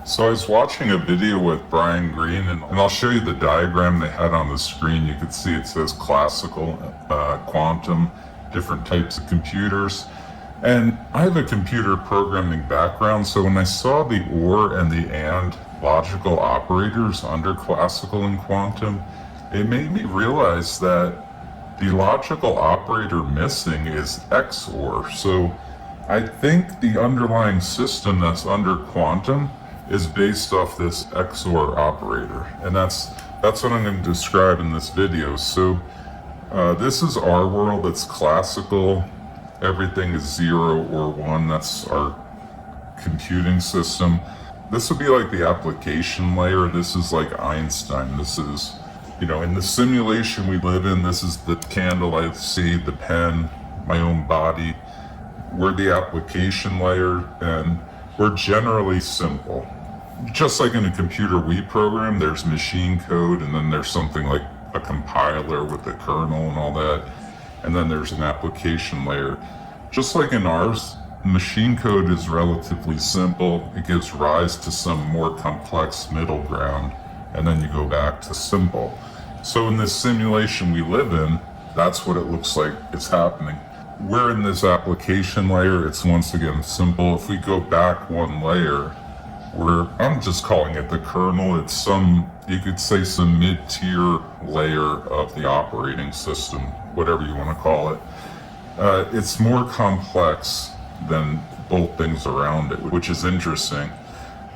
So I was watching a video with Brian Greene, and I'll show you the diagram they had on the screen. You can see it says classical, quantum, different types of computers. And I have a computer programming background, so when I saw the OR and the AND logical operators under classical and quantum, it made me realize that the logical operator missing is XOR. So I think the underlying system that's under quantum is based off this XOR operator, and that's what I'm going to describe in this video. So this is our world. It's classical. Everything is 0 or 1. That's our computing system. This would be like the application layer. This is like Einstein. This is, in the simulation we live in, this is the candle I see, the pen, my own body. We're the application layer, and we're generally simple. Just like in a computer we program, there's machine code, and then there's something like a compiler with the kernel and all that, and then there's an application layer. Just like in ours, machine code is relatively simple. It gives rise to some more complex middle ground, and then you go back to simple. So in this simulation we live in, that's what it looks like it's happening. We're in this application layer. It's once again simple. If we go back one layer, I'm just calling it the kernel. It's you could say some mid-tier layer of the operating system, whatever you want to call it. It's more complex than both things around it, which is interesting.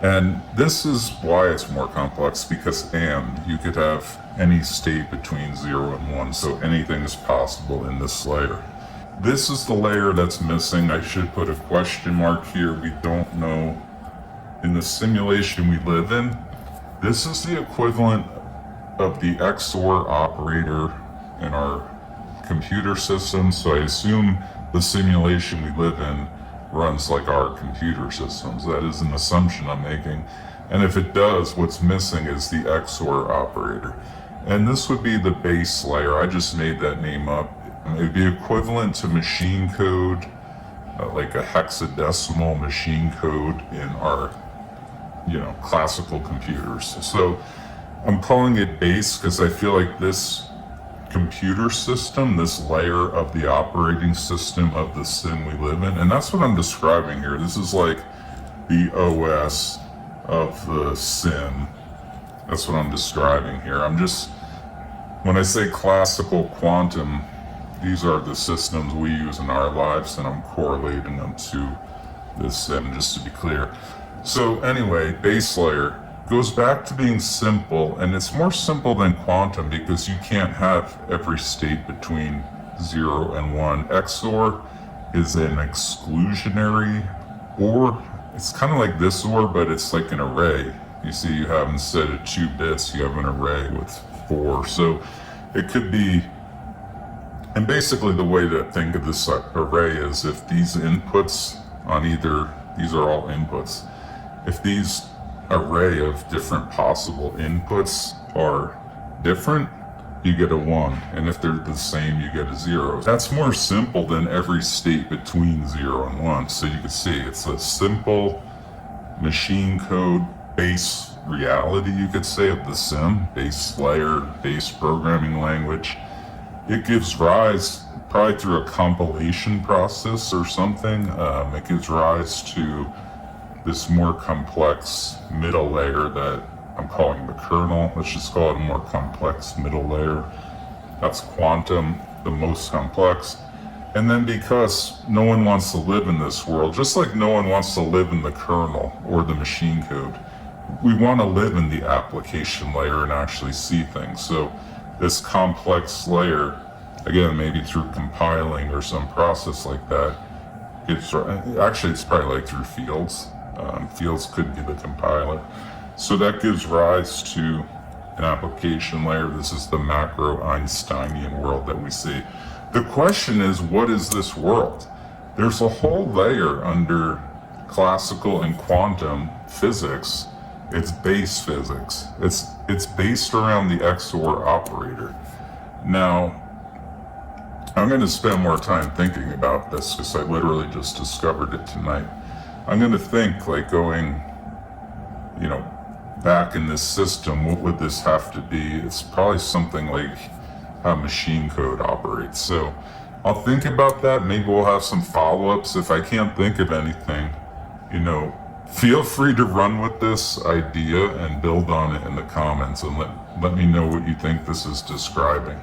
And this is why it's more complex, because you could have any state between 0 and 1, so anything is possible in this layer. This is the layer that's missing. I should put a question mark here. We don't know. In the simulation we live in, this is the equivalent of the XOR operator in our computer system. So I assume the simulation we live in runs like our computer systems. That is an assumption I'm making. And if it does, what's missing is the XOR operator. And this would be the base layer. I just made that name up. It would be equivalent to machine code, like a hexadecimal machine code in our classical computers. So I'm calling it base because I feel like this computer system, this layer of the operating system of the sim we live in, and that's what I'm describing here. This is like the OS of the sim. That's what I'm describing here. When I say classical quantum, these are the systems we use in our lives, and I'm correlating them to this sim, just to be clear. So anyway, base layer goes back to being simple, and it's more simple than quantum because you can't have every state between 0 and 1. XOR is an exclusionary OR. It's kind of like this OR, but it's like an array. You see, you have, instead of 2 bits, you have an array with 4. So it could be, and basically the way to think of this array is if these inputs on these are all inputs. If these array of different possible inputs are different, you get a 1. And if they're the same, you get a 0. That's more simple than every state between 0 and 1. So you can see it's a simple machine code base reality, you could say, of the sim, base layer, base programming language. It gives rise, probably through a compilation process or something, it gives rise to this more complex middle layer that I'm calling the kernel. Let's just call it a more complex middle layer. That's quantum, the most complex. And then because no one wants to live in this world, just like no one wants to live in the kernel or the machine code, we want to live in the application layer and actually see things. So this complex layer, again, maybe through compiling or some process like that, it's probably like through fields. Fields could be the compiler. So that gives rise to an application layer. This is the macro Einsteinian world that we see. The question is, what is this world? There's a whole layer under classical and quantum physics. It's base physics. It's based around the XOR operator. Now, I'm going to spend more time thinking about this because I literally just discovered it tonight. I'm going to think like going, back in this system, what would this have to be? It's probably something like how machine code operates. So I'll think about that. Maybe we'll have some follow-ups. If I can't think of anything, feel free to run with this idea and build on it in the comments and let me know what you think this is describing.